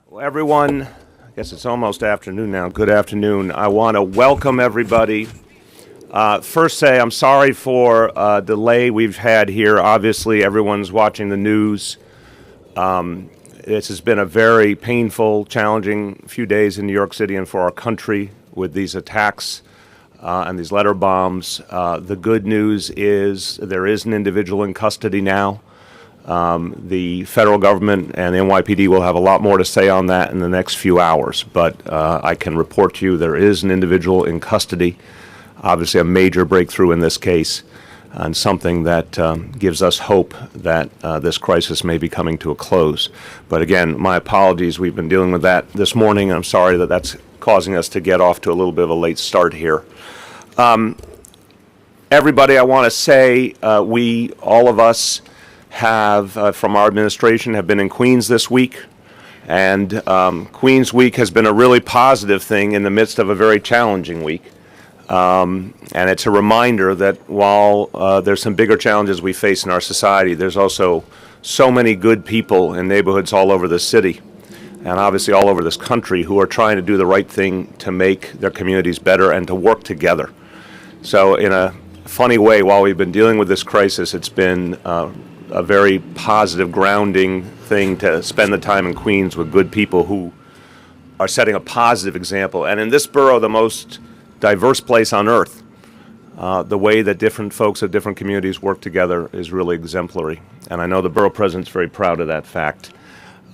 Well, everyone, I guess it's almost afternoon now. Good afternoon. I want to welcome everybody. First say I'm sorry for delay we've had here. Obviously, everyone's watching the news. This has been a very painful, challenging few days in New York City and for our country with these attacks and these letter bombs. The good news is there is an individual in custody now. The federal government and the NYPD will have a lot more to say on that in the next few hours, but I can report to you there is an individual in custody, obviously a major breakthrough in this case, and something that gives us hope that this crisis may be coming to a close. But again, my apologies, we've been dealing with that this morning, and I'm sorry that that's causing us to get off to a little bit of a late start here. Everybody, I want to say all of us, from our administration, have been in Queens this week, and Queens Week has been a really positive thing in the midst of a very challenging week. And it's a reminder that while there's some bigger challenges we face in our society, there's also so many good people in neighborhoods all over the city, and obviously all over this country, who are trying to do the right thing to make their communities better and to work together. So in a funny way, while we've been dealing with this crisis, it's been a very positive, grounding thing to spend the time in Queens with good people who are setting a positive example. And in this borough, the most diverse place on earth, the way that different folks of different communities work together is really exemplary. And I know the borough president's very proud of that fact.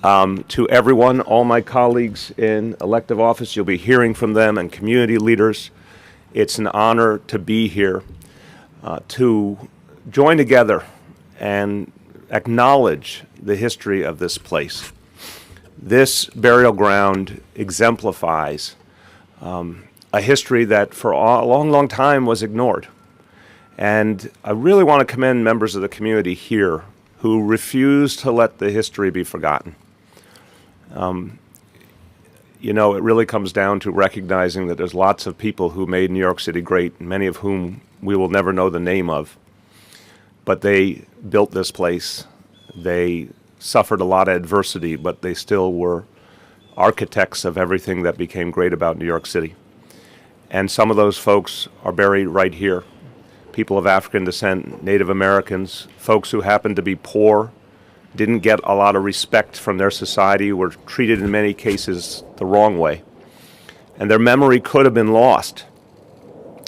To everyone, all my colleagues in elective office, you'll be hearing from them, and community leaders, it's an honor to be here, to join together and acknowledge the history of this place. This burial ground exemplifies a history that for a long, long time was ignored. And I really want to commend members of the community here who refuse to let the history be forgotten. You know, it really comes down to recognizing that there's lots of people who made New York City great, many of whom we will never know the name of. But they built this place. They suffered a lot of adversity, but they still were architects of everything that became great about New York City. And some of those folks are buried right here. People of African descent, Native Americans, folks who happened to be poor, didn't get a lot of respect from their society, were treated in many cases the wrong way. And their memory could have been lost.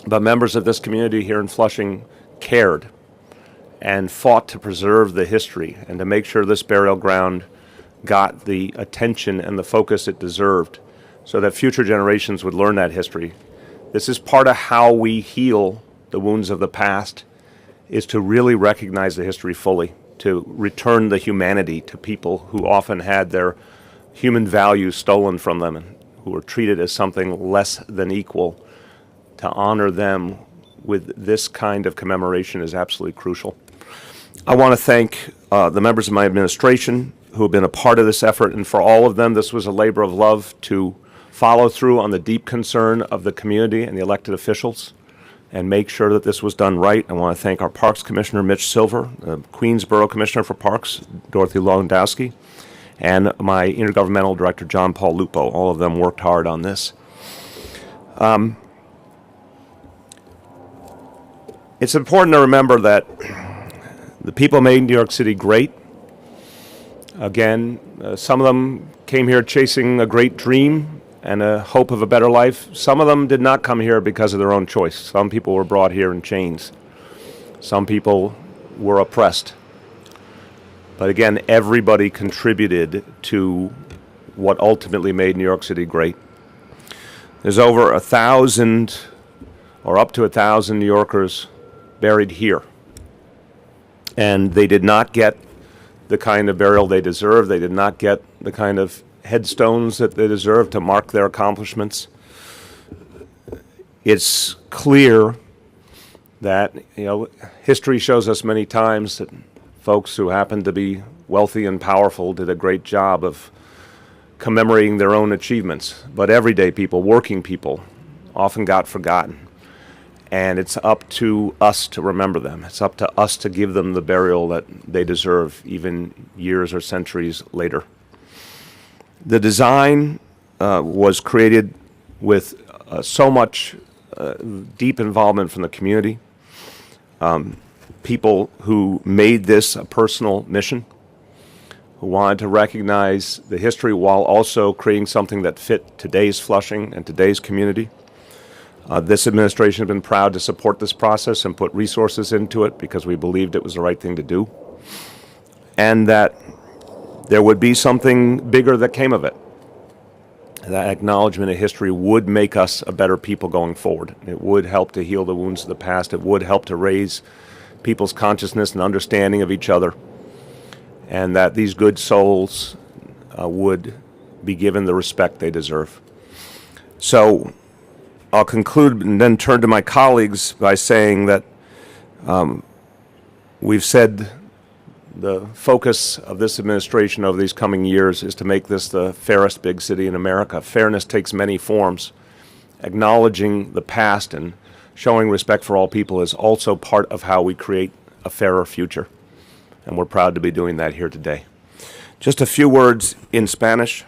But members of this community here in Flushing cared and fought to preserve the history and to make sure this burial ground got the attention and the focus it deserved so that future generations would learn that history. This is part of how we heal the wounds of the past, is to really recognize the history fully, to return the humanity to people who often had their human values stolen from them and who were treated as something less than equal. To honor them with this kind of commemoration is absolutely crucial. I want to thank the members of my administration who have been a part of this effort, and for all of them, this was a labor of love to follow through on the deep concern of the community and the elected officials and make sure that this was done right. I want to thank our Parks Commissioner, Mitch Silver, the Queens Borough Commissioner for Parks, Dorothy Lewandowski, and my Intergovernmental Director, John Paul Lupo. All of them worked hard on this. It's important to remember that the people made New York City great. Again, some of them came here chasing a great dream and a hope of a better life. Some of them did not come here because of their own choice. Some people were brought here in chains. Some people were oppressed. But again, everybody contributed to what ultimately made New York City great. There's over 1,000 or up to 1,000 New Yorkers buried here. And they did not get the kind of burial they deserve. They did not get the kind of headstones that they deserve to mark their accomplishments. It's clear that, history shows us many times that folks who happen to be wealthy and powerful did a great job of commemorating their own achievements. But everyday people, working people, often got forgotten. And it's up to us to remember them. It's up to us to give them the burial that they deserve, even years or centuries later. The design was created with so much deep involvement from the community, people who made this a personal mission, who wanted to recognize the history while also creating something that fit today's Flushing and today's community. This administration has been proud to support this process and put resources into it because we believed it was the right thing to do, and that there would be something bigger that came of it. That acknowledgement of history would make us a better people going forward. It would help to heal the wounds of the past. It would help to raise people's consciousness and understanding of each other, and that these good souls would be given the respect they deserve. So I'll conclude and then turn to my colleagues by saying that we've said the focus of this administration over these coming years is to make this the fairest big city in America. Fairness takes many forms. Acknowledging the past and showing respect for all people is also part of how we create a fairer future. And we're proud to be doing that here today. Just a few words in Spanish.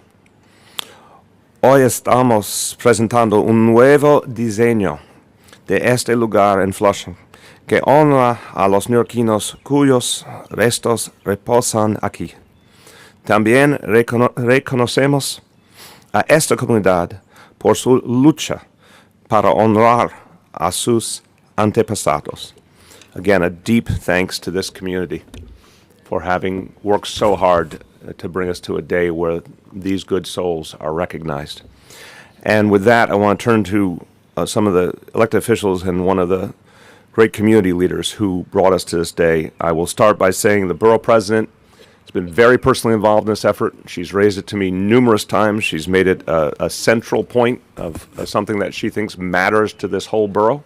Hoy estamos presentando un nuevo diseño de este lugar en Flushing que honra a los neoyorquinos cuyos restos reposan aquí. También reconocemos a esta comunidad por su lucha para honrar a sus antepasados. Again, a deep thanks to this community for having worked so hard to bring us to a day where these good souls are recognized. And with that, I want to turn to some of the elected officials and one of the great community leaders who brought us to this day. I will start by saying the borough president has been very personally involved in this effort. She's raised it to me numerous times. She's made it a central point of something that she thinks matters to this whole borough.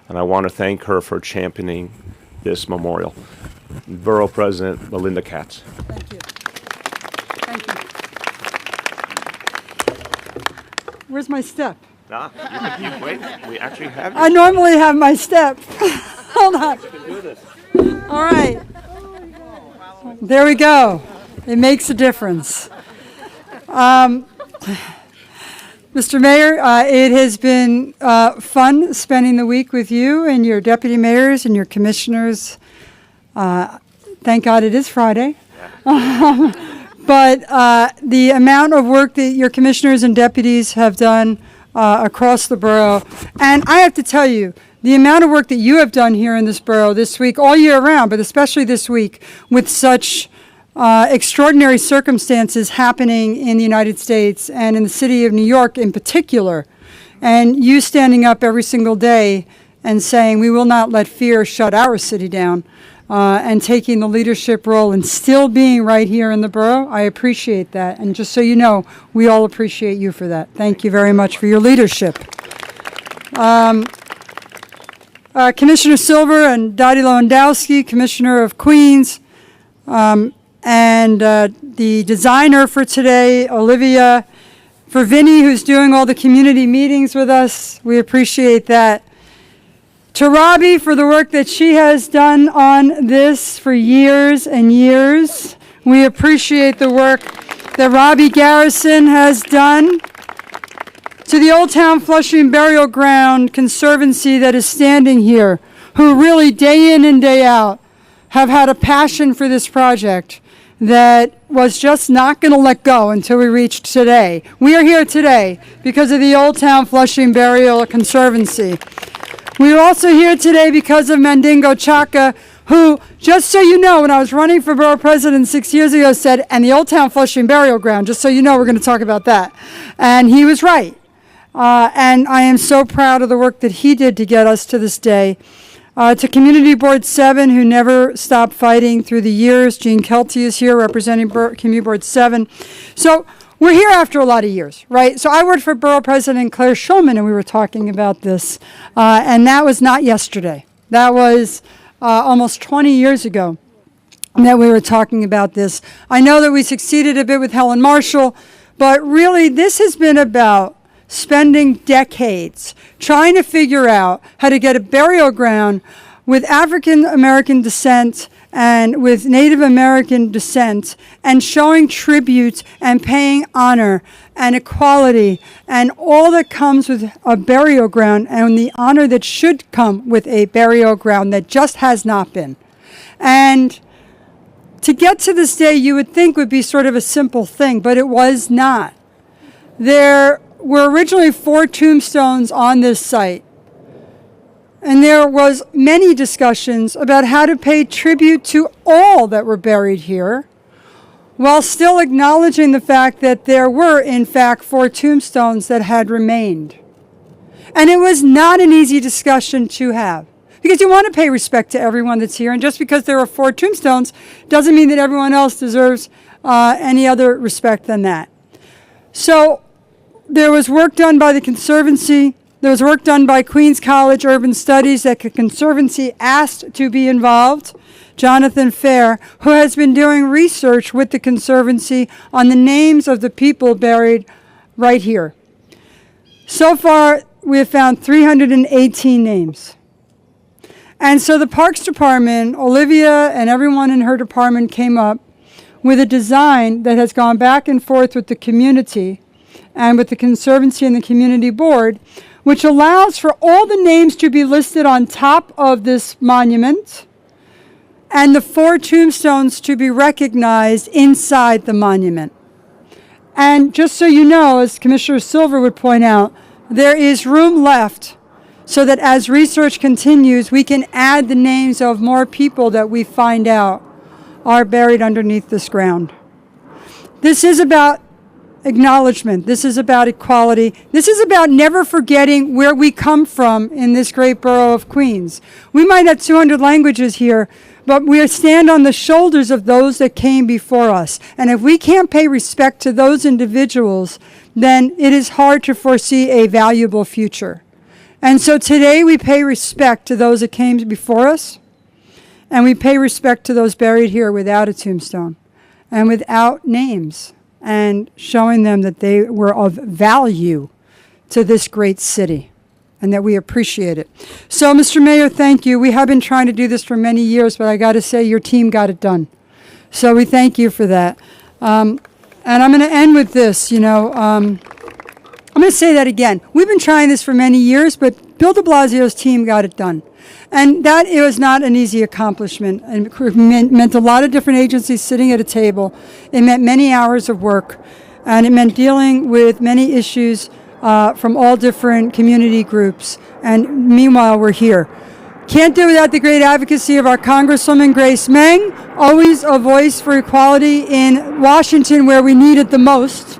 And I want to thank her for championing this memorial. Borough President Melinda Katz. Thank you. Thank you. Where's my step? Wait, we actually have I normally have my step. Hold on. All right. There we go. It makes a difference. Mr. Mayor, it has been fun spending the week with you and your deputy mayors and your commissioners. Thank God it is Friday. But the amount of work that your commissioners and deputies have done across the borough, and I have to tell you, the amount of work that you have done here in this borough this week, all year round, but especially this week, with such extraordinary circumstances happening in the United States and in the city of New York in particular, and you standing up every single day and saying we will not let fear shut our city down, and taking the leadership role and still being right here in the borough, I appreciate that. And just so you know, we all appreciate you for that. Thank you very much for your leadership. Commissioner Silver and Dottie Lewandowski, Commissioner of Queens, and the designer for today, Olivia, for Vinny, who's doing all the community meetings with us. We appreciate that. To Robbie for the work that she has done on this for years and years. We appreciate the work that Robbie Garrison has done. To the Old Town Flushing Burial Ground Conservancy that is standing here, who really day in and day out have had a passion for this project that was just not going to let go until we reached today. We are here today because of the Old Town Flushing Burial Conservancy. We are also here today because of Mandingo Chaka, who, just so you know, when I was running for borough president 6 years ago, said, and the Old Town Flushing Burial Ground, just so you know, we're going to talk about that. And he was right. And I am so proud of the work that he did to get us to this day. To Community Board 7, who never stopped fighting through the years. Jean Kelty is here representing Community Board 7. So we're here after a lot of years, right? So I worked for Borough President Claire Schulman, and we were talking about this. And that was not yesterday. That was almost 20 years ago that we were talking about this. I know that we succeeded a bit with Helen Marshall, but really this has been about spending decades trying to figure out how to get a burial ground with African American descent and with Native American descent, and showing tribute and paying honor and equality and all that comes with a burial ground and the honor that should come with a burial ground that just has not been. And to get to this day, you would think would be sort of a simple thing, but it was not. There were originally 4 tombstones on this site. And there was many discussions about how to pay tribute to all that were buried here, while still acknowledging the fact that there were, in fact, 4 tombstones that had remained. And it was not an easy discussion to have, because you want to pay respect to everyone that's here, and just because there are 4 tombstones doesn't mean that everyone else deserves any other respect than that. So there was work done by the Conservancy. There was work done by Queens College Urban Studies that the Conservancy asked to be involved. Jonathan Fair, who has been doing research with the Conservancy on the names of the people buried right here. So far, we have found 318 names. And so the Parks Department, Olivia and everyone in her department came up with a design that has gone back and forth with the community and with the Conservancy and the Community Board, which allows for all the names to be listed on top of this monument and the 4 tombstones to be recognized inside the monument. And just so you know, as Commissioner Silver would point out, there is room left so that as research continues, we can add the names of more people that we find out are buried underneath this ground. This is about acknowledgement. This is about equality. This is about never forgetting where we come from in this great borough of Queens. We might have 200 languages here, but we stand on the shoulders of those that came before us. And if we can't pay respect to those individuals, then it is hard to foresee a valuable future. And so today we pay respect to those that came before us, and we pay respect to those buried here without a tombstone and without names, and showing them that they were of value to this great city and that we appreciate it. So, Mr. Mayor, thank you. We have been trying to do this for many years, but I got to say your team got it done. So we thank you for that. And I'm going to end with this, I'm going to say that again. We've been trying this for many years, but Bill de Blasio's team got it done. And that it was not an easy accomplishment. It meant a lot of different agencies sitting at a table. It meant many hours of work. And it meant dealing with many issues from all different community groups. And meanwhile, we're here. Can't do without the great advocacy of our Congresswoman Grace Meng, always a voice for equality in Washington where we need it the most.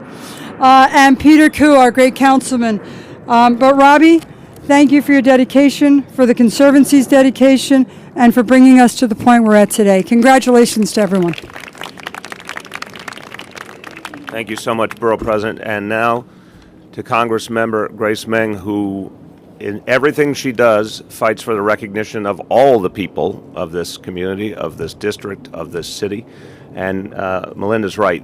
And Peter Koo, our great councilman. But Robbie, thank you for your dedication, for the Conservancy's dedication, and for bringing us to the point we're at today. Congratulations to everyone. Thank you so much, Borough President. And now to Congressmember Grace Meng, who in everything she does fights for the recognition of all the people of this community, of this district, of this city. And Melinda's right.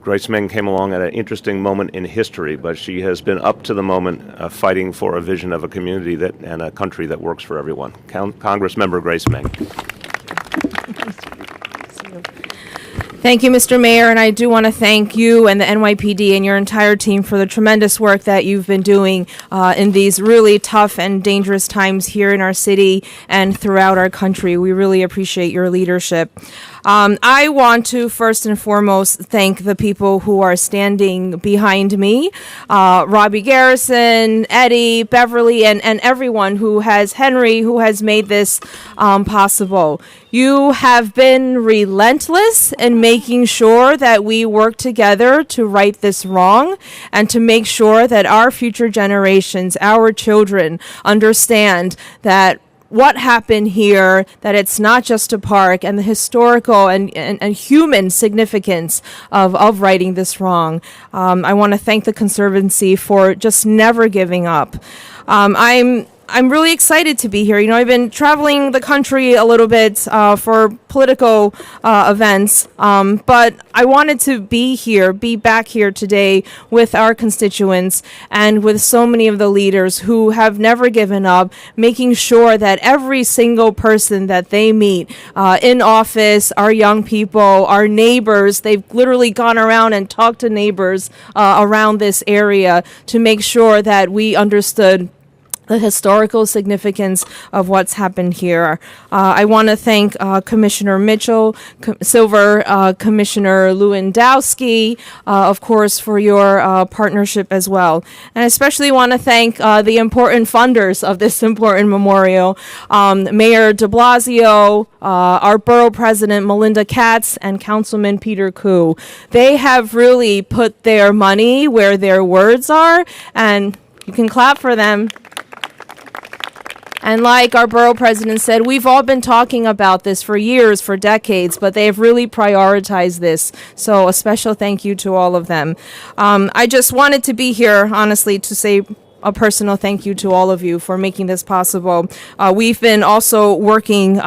Grace Meng came along at an interesting moment in history, but she has been up to the moment fighting for a vision of a community that and a country that works for everyone. Congressmember Grace Meng. Thank you, Mr. Mayor, and I do want to thank you and the NYPD and your entire team for the tremendous work that you've been doing in these really tough and dangerous times here in our city and throughout our country. We really appreciate your leadership. I want to first and foremost thank the people who are standing behind me, Robbie Garrison, Eddie, Beverly, and everyone Henry, who has made this possible. You have been relentless in making sure that we work together to right this wrong and to make sure that our future generations, our children, understand that what happened here, that it's not just a park, and the historical and human significance of righting this wrong. I want to thank the Conservancy for just never giving up. I'm I'm really excited to be here. You know, I've been traveling the country a little bit for political events, but I wanted to be back here today with our constituents and with so many of the leaders who have never given up, making sure that every single person that they meet in office, our young people, our neighbors, they've literally gone around and talked to neighbors around this area to make sure that we understood the historical significance of what's happened here. I want to thank Commissioner Mitchell, Silver, Commissioner Lewandowski, of course, for your partnership as well. And I especially want to thank the important funders of this important memorial, Mayor de Blasio, our borough president, Melinda Katz, and Councilman Peter Koo. They have really put their money where their words are, and you can clap for them. And like our borough president said, we've all been talking about this for years, for decades, but they've really prioritized this. So a special thank you to all of them. I just wanted to be here, honestly, to say a personal thank you to all of you for making this possible. We've been also working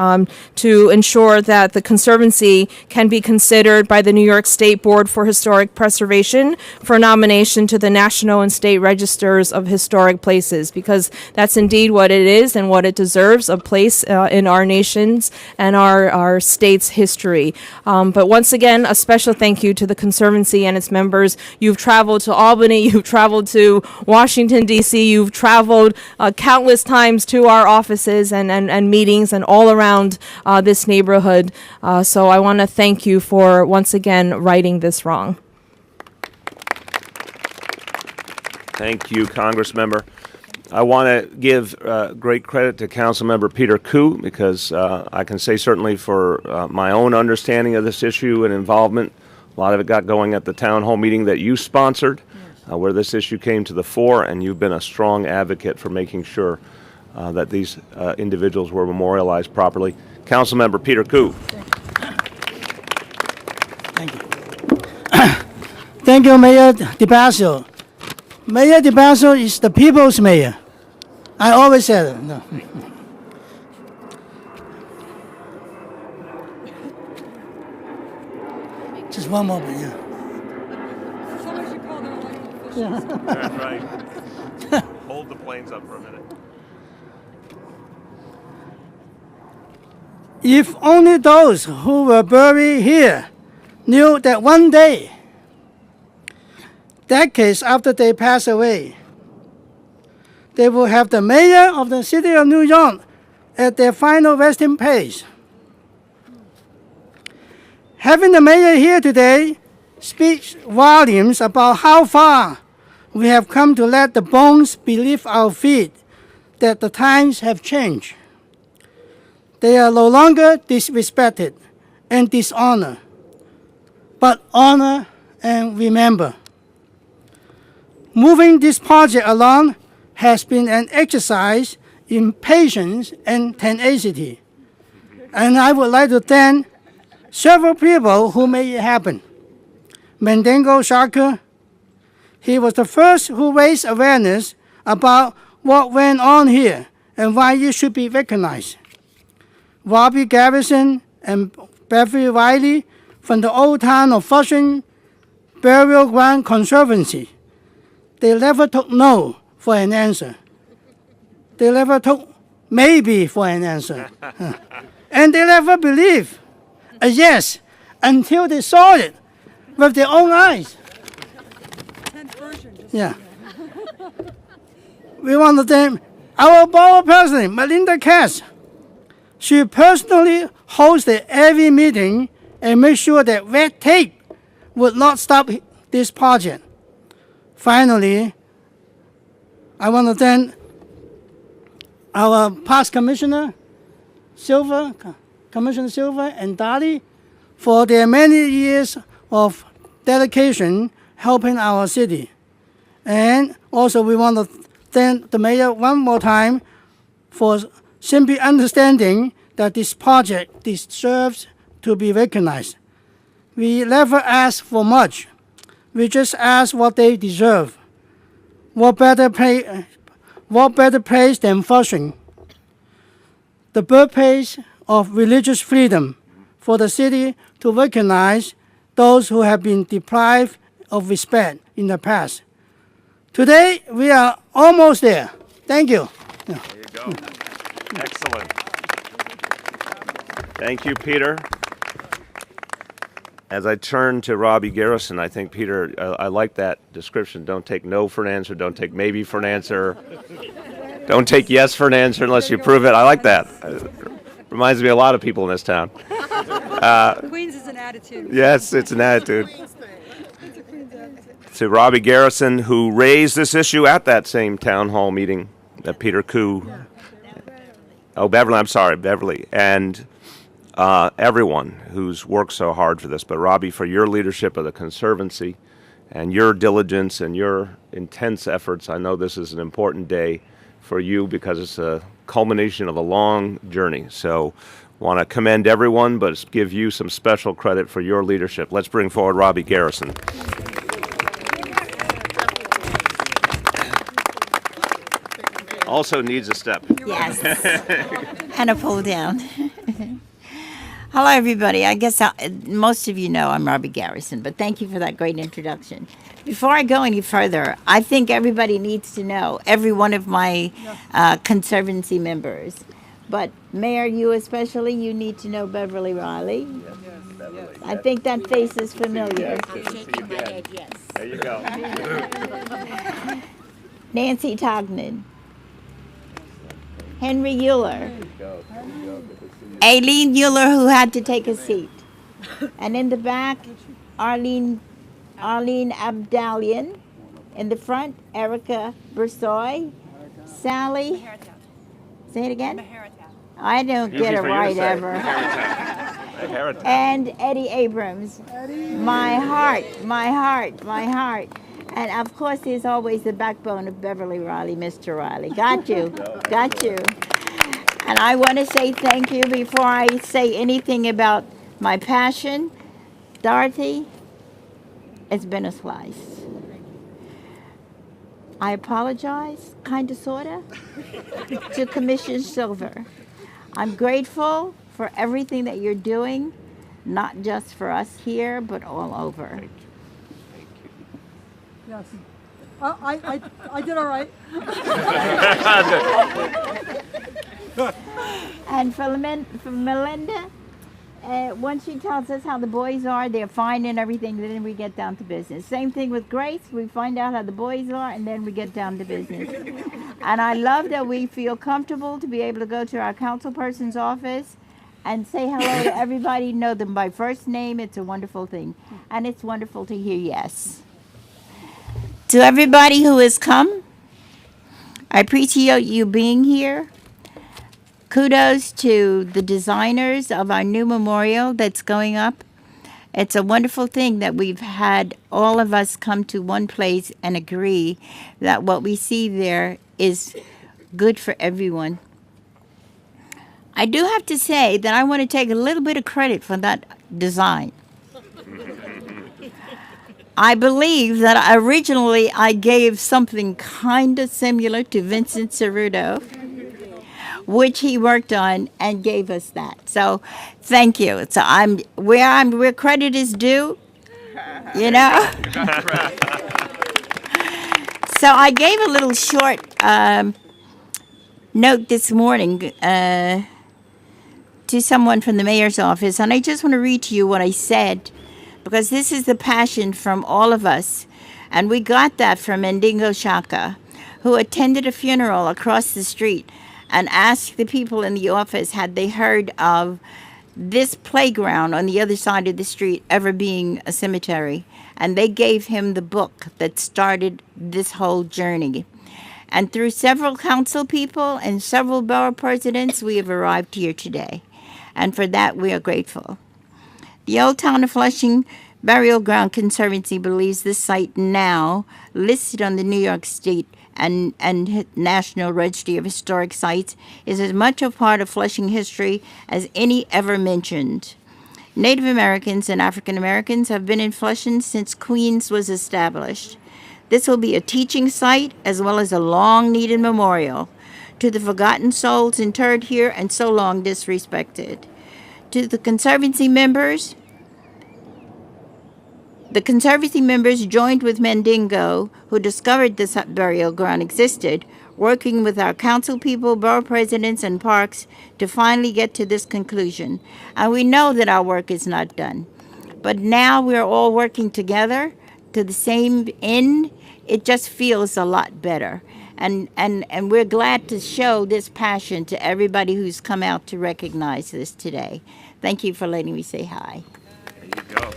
to ensure that the Conservancy can be considered by the New York State Board for Historic Preservation for nomination to the National and State Registers of Historic Places, because that's indeed what it is and what it deserves, a place in our nation's and our state's history. But once again, a special thank you to the Conservancy and its members. You've traveled to Albany, you've traveled to Washington, D.C., you've traveled countless times to our offices and meetings and all around this neighborhood. So I want to thank you for once again righting this wrong. Thank you, Congressmember. I want to give great credit to Councilmember Peter Koo, because I can say certainly for my own understanding of this issue and involvement, a lot of it got going at the town hall meeting that you sponsored, where this issue came to the fore, and you've been a strong advocate for making sure that these individuals were memorialized properly. Councilmember Peter Koo. Thank you. Thank you, Mayor de Blasio. Mayor de Blasio is the people's mayor. I always said it. No. Just one more, yeah. That's right. Hold the planes up for a minute. If only those who were buried here knew that one day, decades after they pass away, they will have the mayor of the city of New York at their final resting place. Having the mayor here today speaks volumes about how far we have come to let the bones beneath our feet, that the times have changed. They are no longer disrespected and dishonored, but honor and remember. Moving this project along has been an exercise in patience and tenacity, and I would like to thank several people who made it happen. Mendengo Shaka, he was the first who raised awareness about what went on here and why it should be recognized. Robbie Garrison and Beverly Riley from the Old Town of Flushing Burial Ground Conservancy. They never took no for an answer. They never took maybe for an answer. And they never believed a yes until they saw it with their own eyes. Yeah. We want to thank our borough president, Melinda Katz. She personally hosted every meeting and made sure that red tape would not stop this project. Finally, I want to thank our past Commissioner Silver, Commissioner Silver and Dali, for their many years of dedication helping our city. And also we want to thank the mayor one more time for simply understanding that this project deserves to be recognized. We never ask for much. We just ask what they deserve. What better what better place than Flushing, the birthplace of religious freedom, for the city to recognize those who have been deprived of respect in the past. Today, we are almost there. Thank you. There you go. Excellent. Thank you, Peter. As I turn to Robbie Garrison, I think, Peter, I like that description. Don't take no for an answer. Don't take maybe for an answer. Don't take yes for an answer unless you prove it. I like that. Reminds me of a lot of people in this town. Queens is an attitude. Yes, it's an attitude. To Robbie Garrison, who raised this issue at that same town hall meeting that Peter Koo. Oh, Beverly, I'm sorry, Beverly. And everyone who's worked so hard for this. But Robbie, for your leadership of the Conservancy and your diligence and your intense efforts, I know this is an important day for you because it's a culmination of a long journey. So want to commend everyone, but give you some special credit for your leadership. Let's bring forward Robbie Garrison. Also needs a step. Yes. And a pull down. Hello, everybody. I guess most of you know I'm Robbie Garrison, but thank you for that great introduction. Before I go any further, I think everybody needs to know, every one of my Conservancy members, but Mayor, you especially, you need to know Beverly Riley. Yes, Beverly. I think that face is familiar. Shaking my head, yes. There you go. Nancy Tognan. Henry Euler. Aileen Euler, who had to take a seat. And in the back, Arlene Abdalian. In the front, Erica Bersoy. Sally. Say it again? I don't get it right ever. And Eddie Abrams. My heart. And of course, there's always the backbone of Beverly Riley, Mr. Riley. Got you. And I want to say thank you before I say anything about my passion. Dorothy, it's been a slice. I apologize, kind of, sort of, to Commissioner Silver. I'm grateful for everything that you're doing, not just for us here, but all over. Yes. I did all right. And for Melinda, once she tells us how the boys are, they're fine and everything, then we get down to business. Same thing with Grace. We find out how the boys are, and then we get down to business. And I love that we feel comfortable to be able to go to our councilperson's office and say hello to everybody, know them by first name. It's a wonderful thing. And it's wonderful to hear yes. To everybody who has come, I appreciate you being here. Kudos to the designers of our new memorial that's going up. It's a wonderful thing that we've had all of us come to one place and agree that what we see there is good for everyone. I do have to say that I want to take a little bit of credit for that design. I believe that originally I gave something kind of similar to Vincent Cerruto, which he worked on and gave us that. So thank you. So where credit is due, you know. So I gave a little short note this morning to someone from the mayor's office, and I just want to read to you what I said, because this is the passion from all of us. And we got that from Ndingo Shaka, who attended a funeral across the street and asked the people in the office had they heard of this playground on the other side of the street ever being a cemetery. And they gave him the book that started this whole journey. And through several council people and several borough presidents, we have arrived here today. And for that, we are grateful. The Old Town of Flushing Burial Ground Conservancy believes this site, now listed on the New York State and National Registry of Historic Sites, is as much a part of Flushing history as any ever mentioned. Native Americans and African Americans have been in Flushing since Queens was established. This will be a teaching site as well as a long-needed memorial to the forgotten souls interred here and so long disrespected. To the Conservancy members joined with Mandingo, who discovered this burial ground existed, working with our council people, borough presidents, and parks to finally get to this conclusion. And we know that our work is not done. But now we're all working together to the same end. It just feels a lot better. And we're glad to show this passion to everybody who's come out to recognize this today. Thank you for letting me say hi. There you go.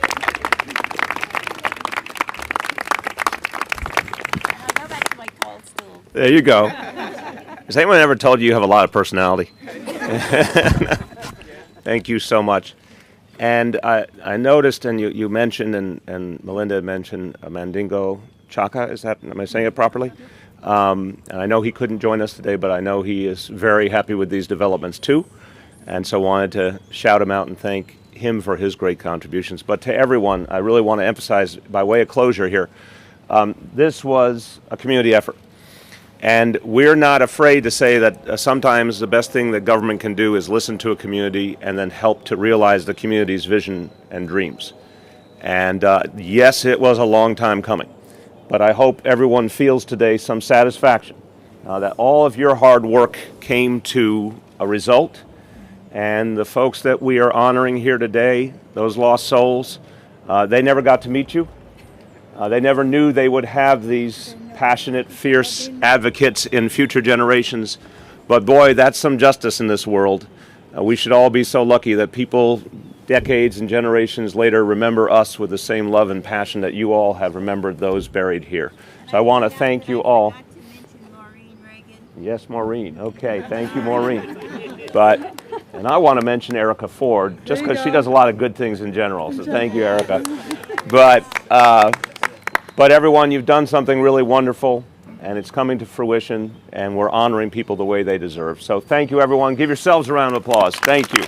I'll go back to my tall stool. There you go. Has anyone ever told you you have a lot of personality? Thank you so much. And I noticed, and you mentioned, and Melinda mentioned Mandingo Chaka. Am I saying it properly? And I know he couldn't join us today, but I know he is very happy with these developments too. And so wanted to shout him out and thank him for his great contributions. But to everyone, I really want to emphasize, by way of closure here, this was a community effort. And we're not afraid to say that sometimes the best thing that government can do is listen to a community and then help to realize the community's vision and dreams. And yes, it was a long time coming, but I hope everyone feels today some satisfaction that all of your hard work came to a result. And the folks that we are honoring here today, those lost souls, they never got to meet you. They never knew they would have these passionate, fierce advocates in future generations. But boy, that's some justice in this world. We should all be so lucky that people decades and generations later remember us with the same love and passion that you all have remembered those buried here. So I want to thank you all. Yes, Maureen. Okay, thank you, Maureen. And I want to mention Erica Ford, just because she does a lot of good things in general. So thank you, Erica. But everyone, you've done something really wonderful, and it's coming to fruition, and we're honoring people the way they deserve. So thank you, everyone. Give yourselves a round of applause. Thank you.